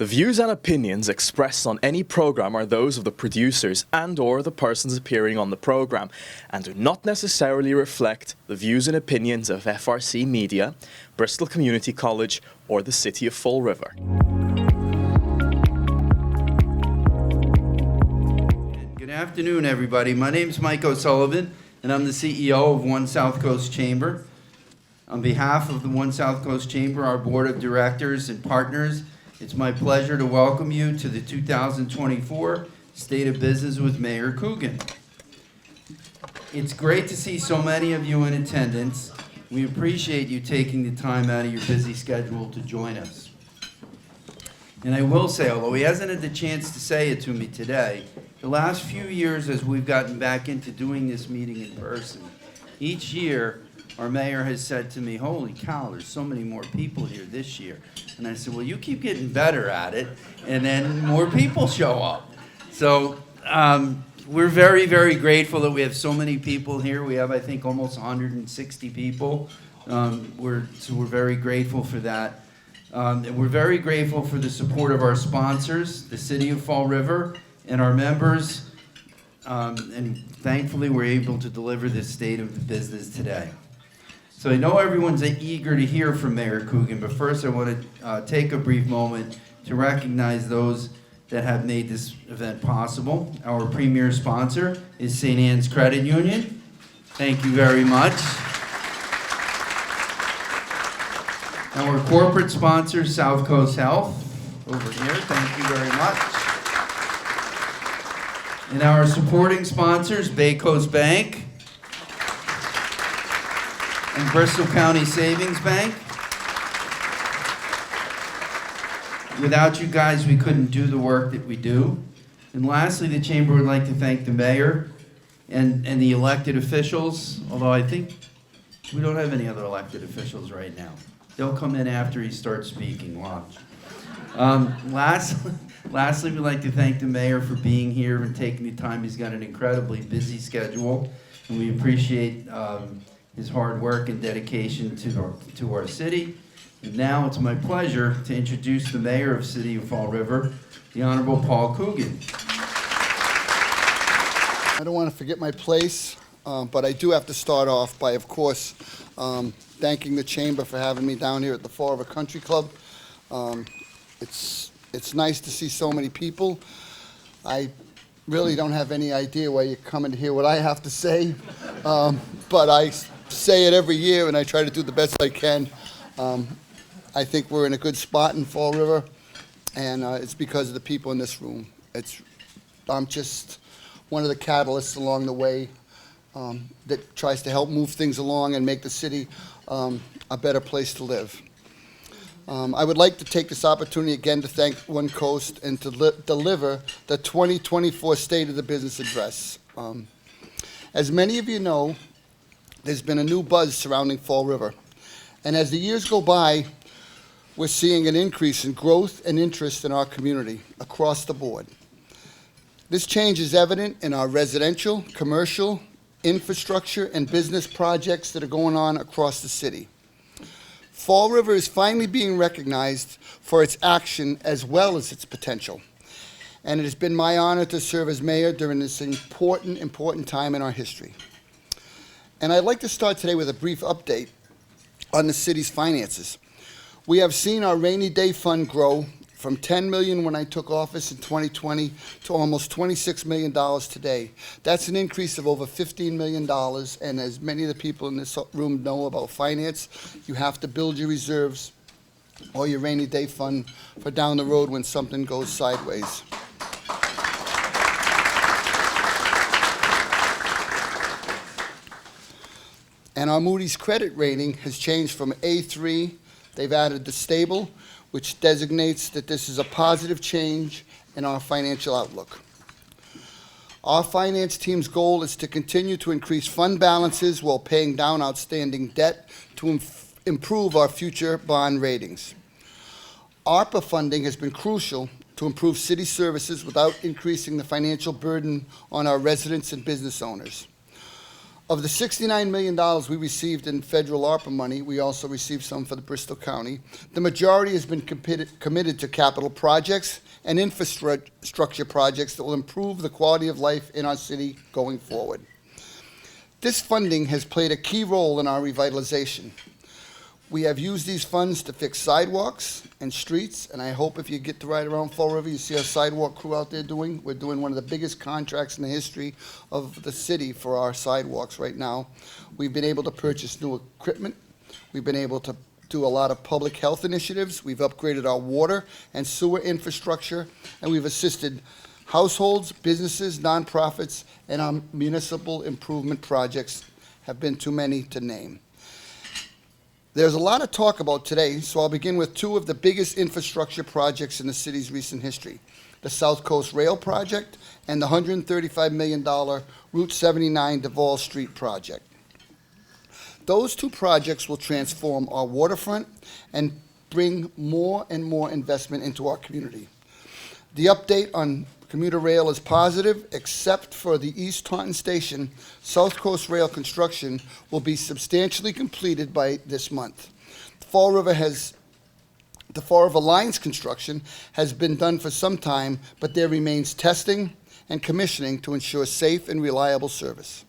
The views and opinions expressed on any program are those of the producers and/or the persons appearing on the program and do not necessarily reflect the views and opinions of FRC Media, Bristol Community College, or the City of Fall River. Good afternoon, everybody. My name is Mike O'Sullivan, and I'm the CEO of One SouthCoast Chamber. On behalf of the One SouthCoast Chamber, our board of directors and partners, it's my pleasure to welcome you to the 2024 State of Business with Mayor Coogan. It's great to see so many of you in attendance. We appreciate you taking the time out of your busy schedule to join us. And I will say, although he hasn't had the chance to say it to me today, the last few years as we've gotten back into doing this meeting in person, each year our mayor has said to me, holy cow, there's so many more people here this year. And I said, well, you keep getting better at it, and then more people show up. So we're very, very grateful that we have so many people here. We have, I think, almost 160 people. So we're very grateful for that. And we're very grateful for the support of our sponsors, the City of Fall River, and our members. And thankfully, we're able to deliver this state of business today. So I know everyone's eager to hear from Mayor Coogan, but first I want to take a brief moment to recognize those that have made this event possible. Our premier sponsor is St. Anne's Credit Union. Thank you very much. Our corporate sponsor, SouthCoast Health, over here. Thank you very much. And our supporting sponsors, Bay Coast Bank and Bristol County Savings Bank. Without you guys, we couldn't do the work that we do. And lastly, the Chamber would like to thank the mayor and the elected officials, although I think we don't have any other elected officials right now. They'll come in after he starts speaking, watch. Lastly, we'd like to thank the mayor for being here and taking the time. He's got an incredibly busy schedule, and we appreciate his hard work and dedication to our city. And now it's my pleasure to introduce the mayor of City of Fall River, the Honorable Paul Coogan. I don't want to forget my place, but I do have to start off by, of course, thanking the Chamber for having me down here at the Fall River Country Club. It's nice to see so many people. I really don't have any idea why you're coming to hear what I have to say, but I say it every year and I try to do the best I can. I think we're in a good spot in Fall River, and it's because of the people in this room. I'm just one of the catalysts along the way that tries to help move things along and make the city a better place to live. I would like to take this opportunity again to thank One Coast and to deliver the 2024 State of the Business Address. As many of you know, there's been a new buzz surrounding Fall River. And as the years go by, we're seeing an increase in growth and interest in our community across the board. This change is evident in our residential, commercial, infrastructure, and business projects that are going on across the city. Fall River is finally being recognized for its action as well as its potential. And it has been my honor to serve as mayor during this important time in our history. And I'd like to start today with a brief update on the city's finances. We have seen our rainy day fund grow from $10 million when I took office in 2020 to almost $26 million today. That's an increase of over $15 million, and as many of the people in this room know about finance, you have to build your reserves or your rainy day fund for down the road when something goes sideways. And our Moody's credit rating has changed from A3, they've added the stable, which designates that this is a positive change in our financial outlook. Our finance team's goal is to continue to increase fund balances while paying down outstanding debt to improve our future bond ratings. ARPA funding has been crucial to improve city services without increasing the financial burden on our residents and business owners. Of the $69 million we received in federal ARPA money, we also received some for the Bristol County. The majority has been committed to capital projects and infrastructure projects that will improve the quality of life in our city going forward. This funding has played a key role in our revitalization. We have used these funds to fix sidewalks and streets, and I hope if you get to ride around Fall River, you see our sidewalk crew out there doing. We're doing one of the biggest contracts in the history of the city for our sidewalks right now. We've been able to purchase new equipment. We've been able to do a lot of public health initiatives. We've upgraded our water and sewer infrastructure, and we've assisted households, businesses, nonprofits, and our municipal improvement projects have been too many to name. There's a lot to talk about today, so I'll begin with two of the biggest infrastructure projects in the city's recent history, the SouthCoast Rail Project and the $135 million Route 79 Duval Street project. Those two projects will transform our waterfront and bring more and more investment into our community. The update on commuter rail is positive, except for the East Taunton Station. SouthCoast Rail construction will be substantially completed by this month. The Fall River Line's construction has been done for some time, but there remains testing and commissioning to ensure safe and reliable service.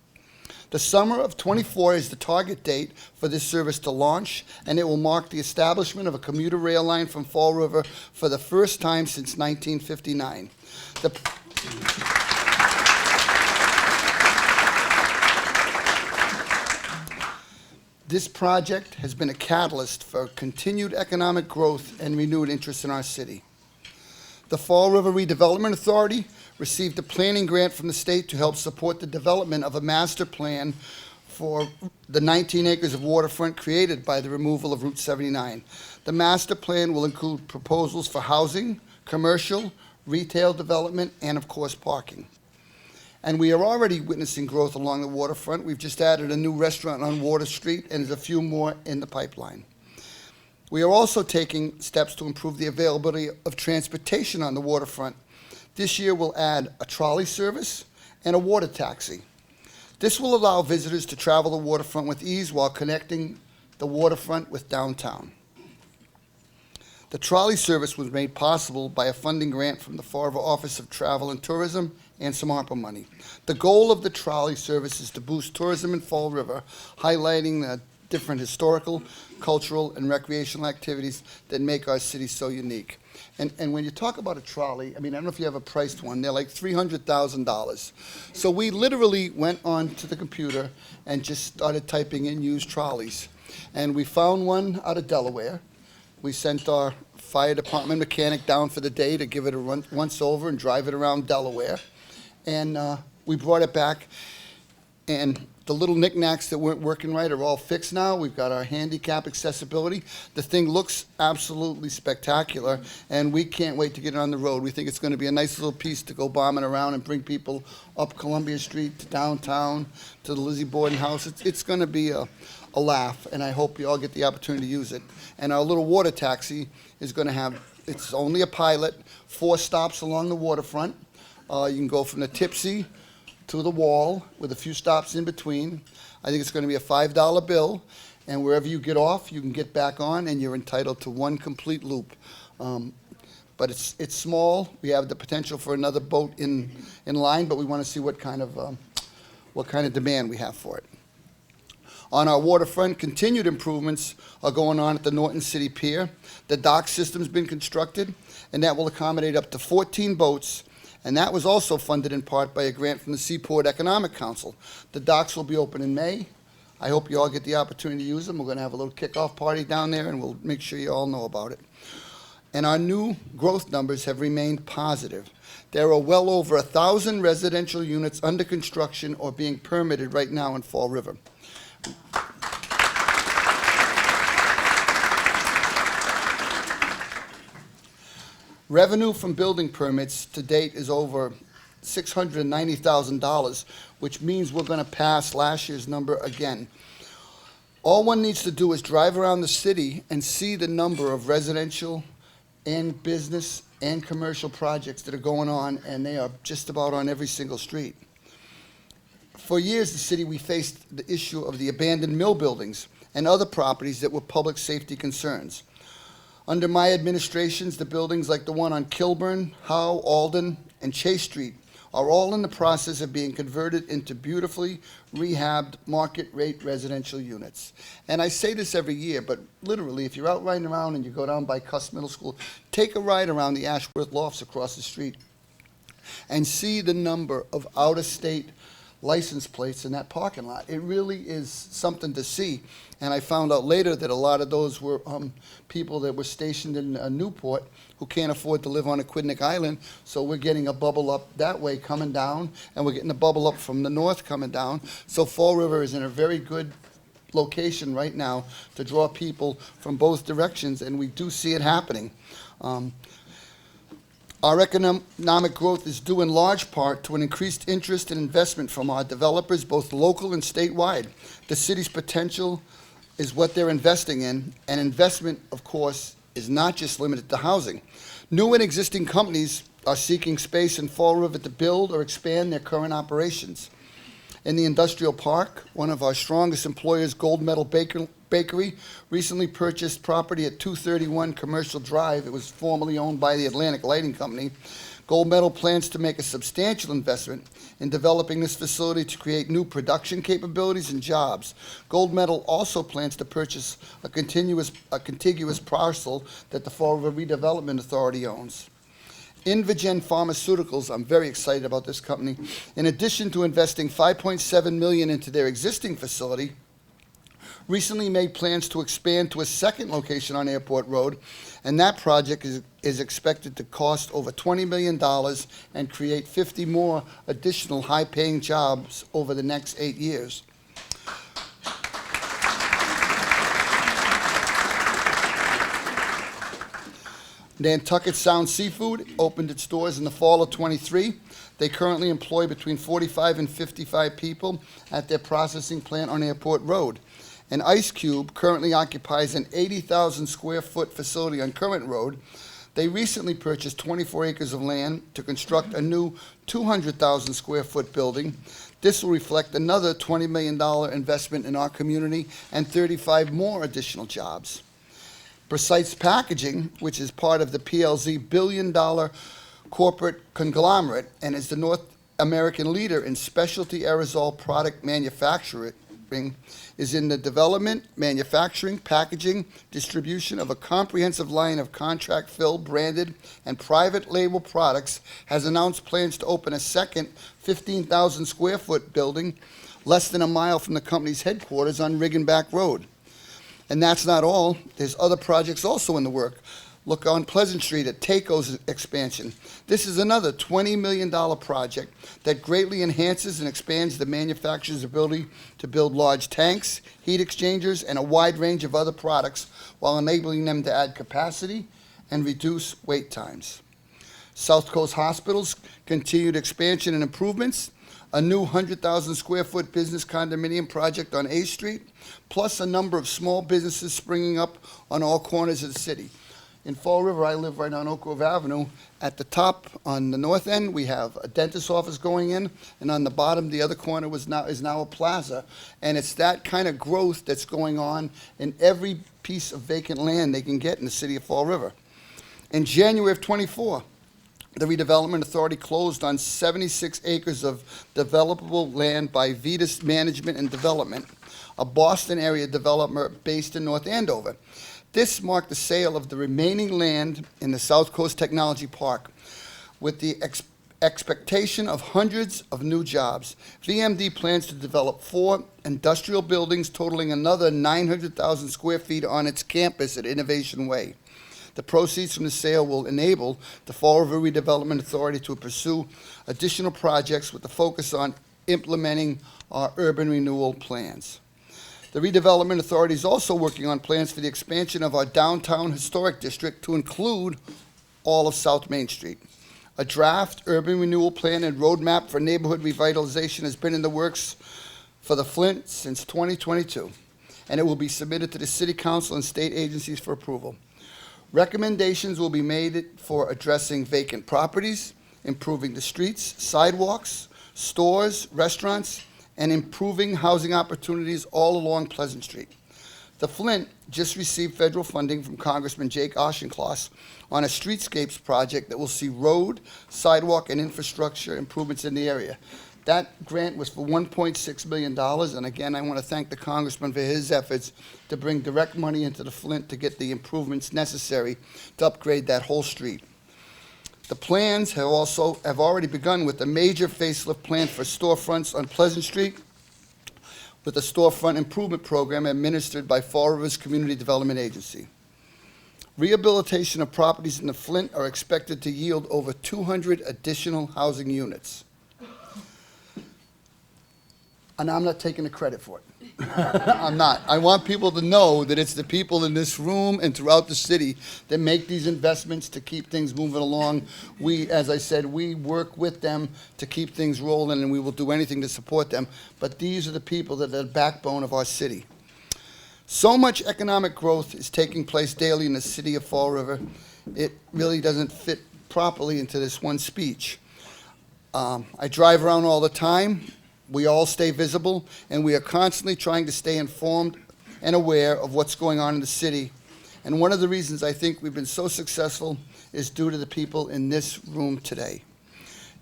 The summer of '24 is the target date for this service to launch, and it will mark the establishment of a commuter rail line from Fall River for the first time since 1959. This project has been a catalyst for continued economic growth and renewed interest in our city. The Fall River Redevelopment Authority received a planning grant from the state to help support the development of a master plan for the 19 acres of waterfront created by the removal of Route 79. The master plan will include proposals for housing, commercial, retail development, and of course parking. And we are already witnessing growth along the waterfront. We've just added a new restaurant on Water Street, and there's a few more in the pipeline. We are also taking steps to improve the availability of transportation on the waterfront. This year we'll add a trolley service and a water taxi. This will allow visitors to travel the waterfront with ease while connecting the waterfront with downtown. The trolley service was made possible by a funding grant from the Fall River Office of Travel and Tourism and some ARPA money. The goal of the trolley service is to boost tourism in Fall River, highlighting the different historical, cultural, and recreational activities that make our city so unique. And when you talk about a trolley, I mean, I don't know if you have a priced one, they're like $300,000. So we literally went on to the computer and just started typing in used trolleys. And we found one out of Delaware. We sent our fire department mechanic down for the day to give it a once over and drive it around Delaware. And we brought it back, and the little knickknacks that weren't working right are all fixed now. We've got our handicap accessibility. The thing looks absolutely spectacular, and we can't wait to get it on the road. We think it's going to be a nice little piece to go bombing around and bring people up Columbia Street to downtown, to the Lizzie Borden House. It's going to be a laugh, and I hope you all get the opportunity to use it. And our little water taxi is going to have, it's only a pilot, 4 stops along the waterfront. You can go from the Tipsy to the Wall with a few stops in between. I think it's going to be a $5 bill, and wherever you get off, you can get back on, and you're entitled to one complete loop. But it's small. We have the potential for another boat in line, but we want to see what kind of demand we have for it. On our waterfront, continued improvements are going on at the Norton City Pier. The dock system's been constructed, and that will accommodate up to 14 boats, and that was also funded in part by a grant from the Seaport Economic Council. The docks will be open in May. I hope you all get the opportunity to use them. We're going to have a little kickoff party down there, and we'll make sure you all know about it. And our new growth numbers have remained positive. There are well over 1,000 residential units under construction or being permitted right now in Fall River. Revenue from building permits to date is over $690,000, which means we're going to pass last year's number again. All one needs to do is drive around the city and see the number of residential and business and commercial projects that are going on, and they are just about on every single street. For years, the city, we faced the issue of the abandoned mill buildings and other properties that were public safety concerns. Under my administrations, the buildings like the one on Kilburn, Howe, Alden, and Chase Street are all in the process of being converted into beautifully rehabbed market-rate residential units. And I say this every year, but literally, if you're out riding around and you go down by Cuss Middle School, take a ride around the Ashworth Lofts across the street and see the number of out-of-state license plates in that parking lot. It really is something to see. And I found out later that a lot of those were people that were stationed in Newport who can't afford to live on Aquidneck Island. So we're getting a bubble up that way coming down, and we're getting a bubble up from the north coming down. So Fall River is in a very good location right now to draw people from both directions, and we do see it happening. Our economic growth is due in large part to an increased interest and investment from our developers, both local and statewide. The city's potential is what they're investing in, and investment, of course, is not just limited to housing. New and existing companies are seeking space in Fall River to build or expand their current operations. In the industrial park, one of our strongest employers, Gold Medal Bakery, recently purchased property at 231 Commercial Drive. It was formerly owned by the Atlantic Lighting Company. Gold Medal plans to make a substantial investment in developing this facility to create new production capabilities and jobs. Gold Medal also plans to purchase a contiguous parcel that the Fall River Redevelopment Authority owns. Invigen Pharmaceuticals, I'm very excited about this company. In addition to investing $5.7 million into their existing facility, recently made plans to expand to a second location on Airport Road, and that project is expected to cost over $20 million and create 50 more additional high-paying jobs over the next 8 years. Nantucket Sound Seafood opened its doors in the fall of '23. They currently employ between 45 and 55 people at their processing plant on Airport Road. And Ice Cube currently occupies an 80,000 square foot facility on Current Road. They recently purchased 24 acres of land to construct a new 200,000 square foot building. This will reflect another $20 million investment in our community and 35 more additional jobs. Precise Packaging, which is part of the PLZ billion-dollar corporate conglomerate and is the North American leader in specialty aerosol product manufacturing, is in the development, manufacturing, packaging, distribution of a comprehensive line of contract fill, branded, and private label products, has announced plans to open a second 15,000 square foot building less than a mile from the company's headquarters on Riggenback Road. And that's not all. There's other projects also in the work. Look on Pleasant Street at Taco's expansion. This is another $20 million project that greatly enhances and expands the manufacturer's ability to build large tanks, heat exchangers, and a wide range of other products while enabling them to add capacity and reduce wait times. SouthCoast Hospital's continued expansion and improvements, a new 100,000 square foot business condominium project on A Street, plus a number of small businesses springing up on all corners of the city. In Fall River, I live right on Oak Grove Avenue. At the top, on the north end, we have a dentist's office going in, and on the bottom, the other corner is now a plaza. And it's that kind of growth that's going on in every piece of vacant land they can get in the city of Fall River. In January of '24, the Redevelopment Authority closed on 76 acres of developable land by Vetus Management and Development, a Boston area developer based in North Andover. This marked the sale of the remaining land in the South Coast Technology Park with the expectation of hundreds of new jobs. VMD plans to develop 4 industrial buildings totaling another 900,000 square feet on its campus at Innovation Way. The proceeds from the sale will enable the Fall River Redevelopment Authority to pursue additional projects with the focus on implementing our urban renewal plans. The Redevelopment Authority is also working on plans for the expansion of our downtown historic district to include all of South Main Street. A draft urban renewal plan and roadmap for neighborhood revitalization has been in the works for the Flint since 2022, and it will be submitted to the City Council and state agencies for approval. Recommendations will be made for addressing vacant properties, improving the streets, sidewalks, stores, restaurants, and improving housing opportunities all along Pleasant Street. The Flint just received federal funding from Congressman Jake Auchincloss on a streetscapes project that will see road, sidewalk, and infrastructure improvements in the area. That grant was for $1.6 million, and again, I want to thank the congressman for his efforts to bring direct money into the Flint to get the improvements necessary to upgrade that whole street. The plans have already begun with a major facelift plan for storefronts on Pleasant Street, with a storefront improvement program administered by Fall River's Community Development Agency. Rehabilitation of properties in the Flint are expected to yield over 200 additional housing units. And I'm not taking the credit for it. I'm not. I want people to know that it's the people in this room and throughout the city that make these investments to keep things moving along. We, as I said, we work with them to keep things rolling, and we will do anything to support them. But these are the people that are the backbone of our city. So much economic growth is taking place daily in the city of Fall River. It really doesn't fit properly into this one speech. I drive around all the time. We all stay visible, and we are constantly trying to stay informed and aware of what's going on in the city. And one of the reasons I think we've been so successful is due to the people in this room today.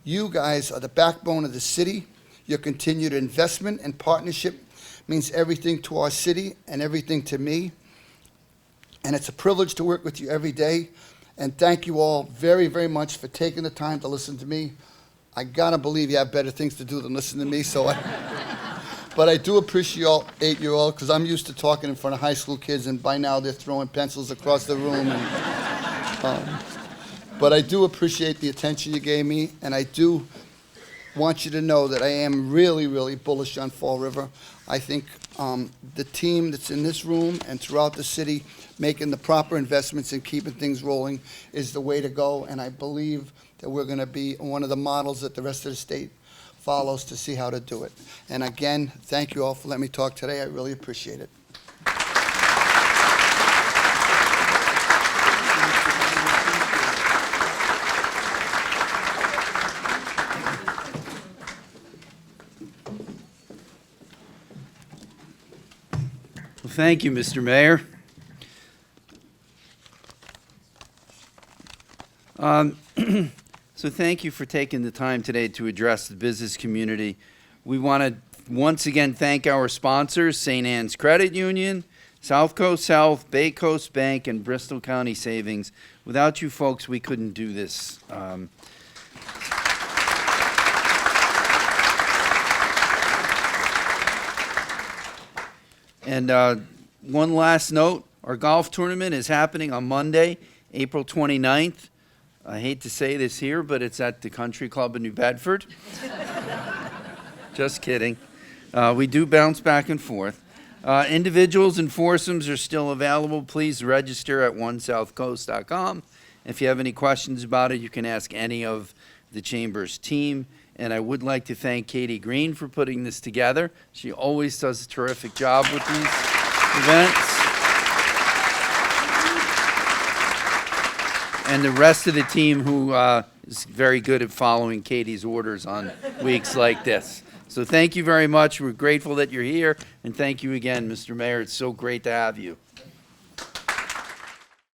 You guys are the backbone of the city. Your continued investment and partnership means everything to our city and everything to me. And it's a privilege to work with you every day. And thank you all very, very much for taking the time to listen to me. I gotta believe you have better things to do than listen to me, but I do appreciate you all, because I'm used to talking in front of high school kids, and by now they're throwing pencils across the room. But I do appreciate the attention you gave me, and I do want you to know that I am really, really bullish on Fall River. I think the team that's in this room and throughout the city making the proper investments and keeping things rolling is the way to go, and I believe that we're going to be one of the models that the rest of the state follows to see how to do it. And again, thank you all for letting me talk today. I really appreciate it. Well, thank you, Mr. Mayor. So thank you for taking the time today to address the business community. We want to once again thank our sponsors, St. Anne's Credit Union, SouthCoast Health, Bay Coast Bank, and Bristol County Savings. Without you folks, we couldn't do this. And one last note, our golf tournament is happening on Monday, April 29th. I hate to say this here, but it's at the Country Club in New Bedford. Just kidding. We do bounce back and forth. Individuals and foursomes are still available. Please register at onesouthcoast.com. If you have any questions about it, you can ask any of the Chamber's team. And I would like to thank Katie Green for putting this together. She always does a terrific job with these events. And the rest of the team who is very good at following Katie's orders on weeks like this. So thank you very much. We're grateful that you're here. And thank you again, Mr. Mayor. It's so great to have you.